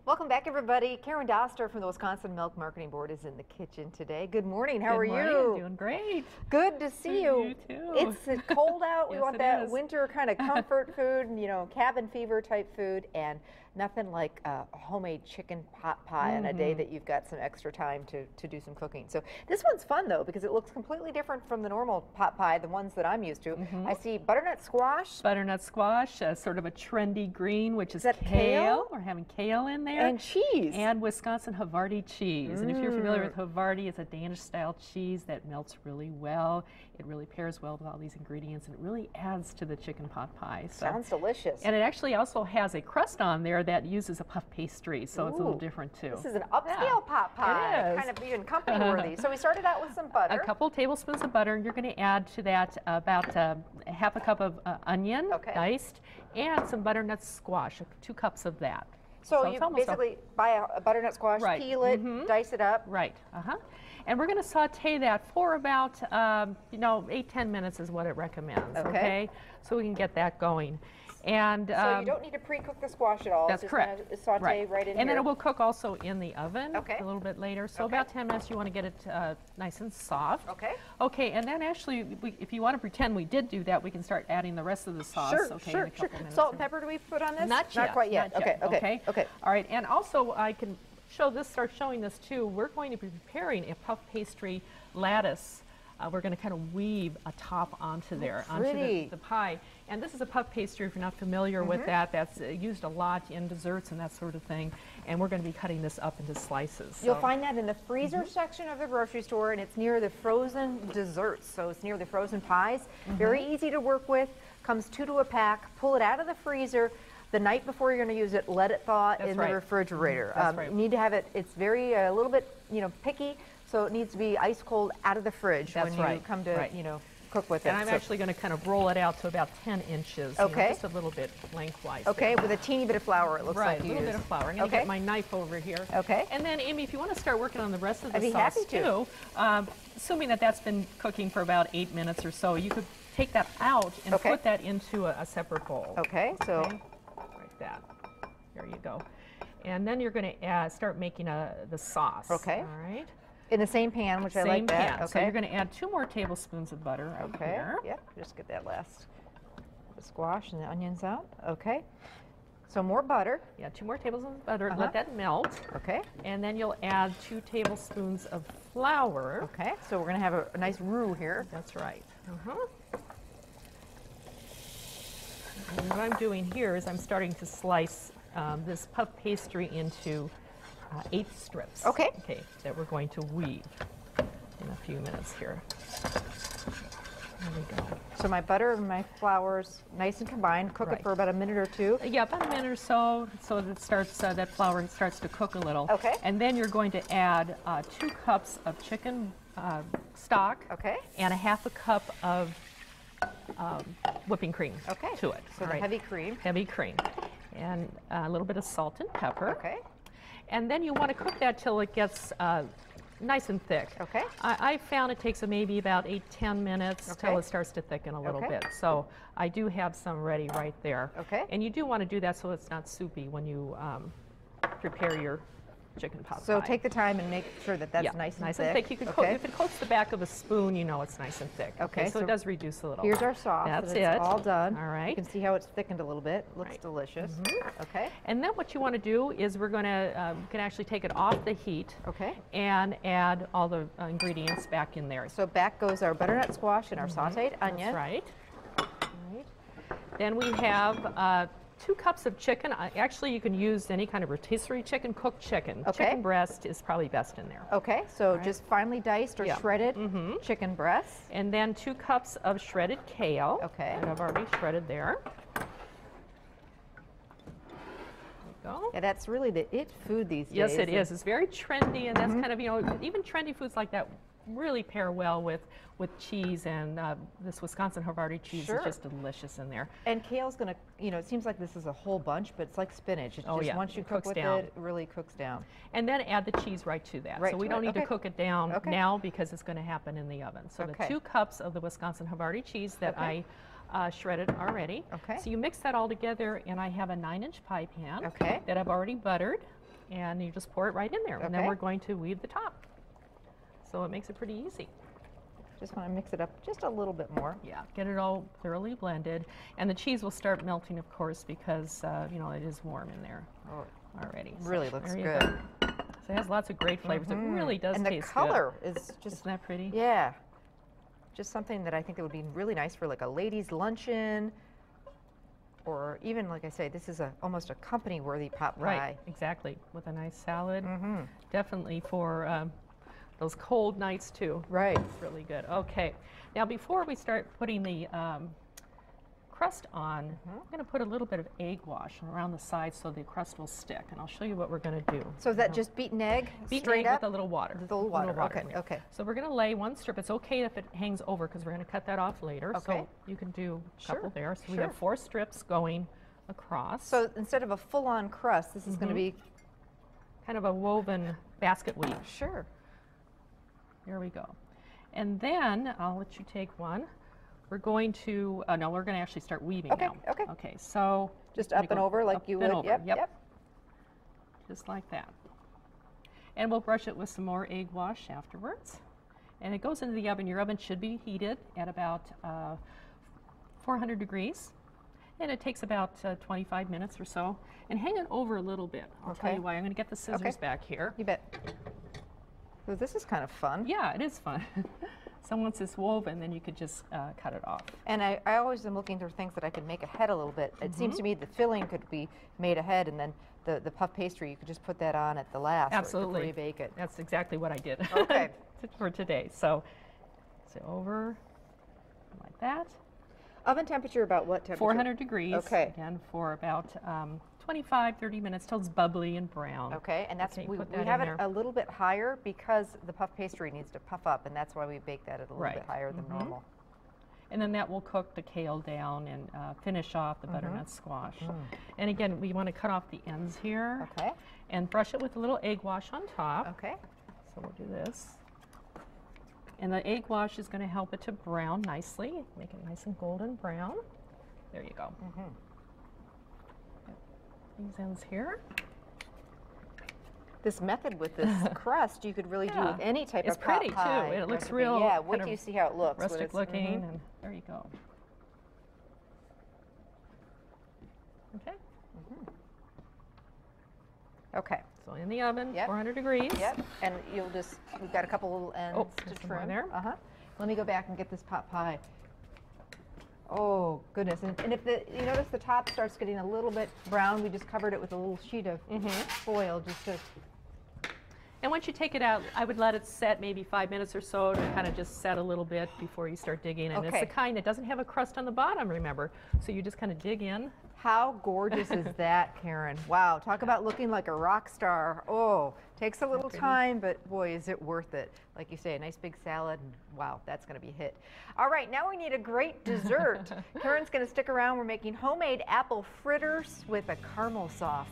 Welcome back, everybody. Karen Doster from the Wisconsin Milk Marketing Board is in the kitchen today. Good morning. How are you? I'm doing great. Good to see you. You too. It's cold out. We Yes, want it that is. winter kind of comfort food, you know, cabin fever type food, and nothing like a homemade chicken pot pie on a day that you've got some extra time to do some cooking. So this one's fun though because it looks completely different from the normal pot pie, the ones that I'm used to. I see butternut squash. Butternut squash, sort of a trendy green, which is that kale? We're having kale in there. And cheese. And Wisconsin Havarti cheese. And if you're familiar with Havarti, it's a Danish-style cheese that melts really well. It really pairs well with all these ingredients, and it really adds to the chicken pot pie. So, sounds delicious. and it actually also has a crust on there that uses a puff pastry, so it's a little different too. This is an upscale pot pie. It is. Kind of even company worthy. So we started out with some butter. A couple tablespoons of butter. You're going to add to that about half a cup of onion, diced, and some butternut squash, 2 cups of that. So you basically buy a butternut squash, peel it, dice it up. Right. And we're going to saute that for about 8-10 minutes is what it recommends. Okay. So we can get that going. And so you don't need to pre-cook the squash at all. That's just correct. Saute right in here. And then it will cook also in the oven a little bit later. So about 10 minutes, you want to get it nice and soft. Okay, and then actually, if you want to pretend we did do that, we can start adding the rest of the sauce. Sure, in a couple minutes. Salt and pepper do we put on this? Not yet. Not quite yet. Okay. All right, and also I can start showing this too. We're going to be preparing a puff pastry lattice. We're going to kind of weave a top onto there, onto the pie. And this is a puff pastry, if you're not familiar with that. That's used a lot in desserts and that sort of thing. And we're going to be cutting this up into slices. You'll find that in the freezer section of the grocery store, and it's near the frozen desserts. So it's near the frozen pies. Very easy to work with. Comes 2 to a pack. Pull it out of the freezer. The night before you're going to use it, let it thaw in the refrigerator. You need to have it, it's very, a little bit, picky, so it needs to be ice cold out of the fridge when you come to, cook with it. And I'm actually going to kind of roll it out to about 10 inches, just a little bit lengthwise. With a teeny bit of flour, it looks like a little bit of flour. I'm going to get my knife over here. And then, Amy, if you want to start working on the rest of the sauce too, assuming that that's been cooking for about 8 minutes or so, you could take that out and put that into a separate bowl. Like that. There you go. And then you're going to start making the sauce. All right. In the same pan, which I like that. So you're going to add 2 more tablespoons of butter over here. Yep. Just get that last squash and the onions out. So more butter. Yeah, 2 more tablespoons of butter. Let that melt. And then you'll add 2 tablespoons of flour. So we're going to have a nice roux here. That's right. And what I'm doing here is I'm starting to slice this puff pastry into 8 strips. That we're going to weave in a few minutes here. There we go. So my butter and my flour's nice and combined. Cook it for about a minute or 2. Yeah, about a minute or so, so that it starts that flour starts to cook a little. And then you're going to add 2 cups of chicken stock. And a half a cup of whipping cream to it. So the heavy cream. Heavy cream. And a little bit of salt and pepper. And then you want to cook that till it gets nice and thick. I found it takes maybe about 8-10 minutes till it starts to thicken a little bit. So I do have some ready right there. And you do want to do that so it's not soupy when you prepare your chicken pot pie. So take the time and make sure that that's nice and thick. You can if it coats the back of a spoon, you know it's nice and thick. So it does reduce a little. Here's our sauce. That's it. It's all done. All right. You can see how it's thickened a little bit. Looks delicious. And then what you want to do is we're going to you can actually take it off the heat. And add all the ingredients back in there. So back goes our butternut squash and our sautéed onion. That's right. Then we have 2 cups of chicken. Actually, you can use any kind of rotisserie chicken, cooked chicken. Chicken breast is probably best in there. So just finely diced or shredded chicken breast. And then 2 cups of shredded kale. And I've already shredded there. Go. Yeah, that's really the it food these days. Yes, it is. It's very trendy, and that's kind of, even trendy foods like that really pair well with cheese, and this Wisconsin Havarti cheese is just delicious in there. And kale's going to, it seems like this is a whole bunch, but it's like spinach. It's just once you cook with it, it really cooks down. And then add the cheese right to that. So we don't need to cook it down now because it's going to happen in the oven. So the 2 cups of the Wisconsin Havarti cheese that I shredded already. So you mix that all together, and I have a 9-inch pie pan that I've already buttered. and you just pour it right in there. And then we're going to weave the top. So it makes it pretty easy. Just want to mix it up just a little bit more. Yeah, get it all thoroughly blended. And the cheese will start melting, of course, because, you know, it is warm in there already. Really looks good. Go. So it has lots of great flavors. It really does taste good. And the color is just... Isn't that pretty? Yeah. Just something that I think that would be really nice for like a ladies' luncheon, or even, like I say, this is almost a company-worthy pot pie. Right, exactly, with a nice salad. Definitely for those cold nights too. Right. It's really good. Okay, now before we start putting the crust on, I'm going to put a little bit of egg wash around the sides so the crust will stick, and I'll show you what we're going to do. So is that just beaten egg? Beaten egg with a little water. With a little water. Okay. So we're going to lay one strip. It's okay if it hangs over because we're going to cut that off later. So you can do a couple there. So we have 4 strips going across. So instead of a full-on crust, this is going to be kind of a woven basket weave. Sure. Here we go. And then I'll let you take one. We're going to, no, we're going to actually start weaving now. Okay, so. Just up and over like you would? Yep. Just like that. And we'll brush it with some more egg wash afterwards. And it goes into the oven. Your oven should be heated at about 400 degrees. And it takes about 25 minutes or so. And hang it over a little bit. I'll tell you why. I'm going to get the scissors back here. You bet. Well, this is kind of fun. Yeah, it is fun. So once it's woven, then you could just cut it off. And I always am looking for things that I can make ahead a little bit. It seems to me the filling could be made ahead, and then the puff pastry, you could just put that on at the last. Absolutely. Before you bake it. That's exactly what I did. Okay. For today. So over like that. Oven temperature about what temperature? 400 degrees. Okay. Again, for about 25, 30 minutes till it's bubbly and brown. Okay, and that's we have it a little bit higher because the puff pastry needs to puff up, and that's why we bake that at a little bit higher than normal. And then that will cook the kale down and finish off the butternut squash. And again, we want to cut off the ends here. Okay. And brush it with a little egg wash on top. Okay. So we'll do this. And the egg wash is going to help it to brown nicely. Make it nice and golden brown. There you go. These ends here. This method with this crust, you could really do with any type of pot pie. It's pretty too. It looks real. Yeah, wait till you see how it looks. Rustic looking, and there you go. Okay. Okay. So in the oven, 400 degrees. Yep. And you'll just, we've got a couple little ends to trim there. Let me go back and get this pot pie. Oh, goodness. And if you notice the top starts getting a little bit brown, we just covered it with a little sheet of foil just to... And once you take it out, I would let it set maybe 5 minutes or so to kind of just set a little bit before you start digging. And it's the kind that doesn't have a crust on the bottom, remember. So you just kind of dig in. How gorgeous is that, Karen? Wow, talk about looking like a rock star. Oh, takes a little time, but boy, is it worth it. Like you say, a nice big salad, and wow, that's going to be a hit. All right, now we need a great dessert. Karen's going to stick around. We're making homemade apple fritters with a caramel sauce.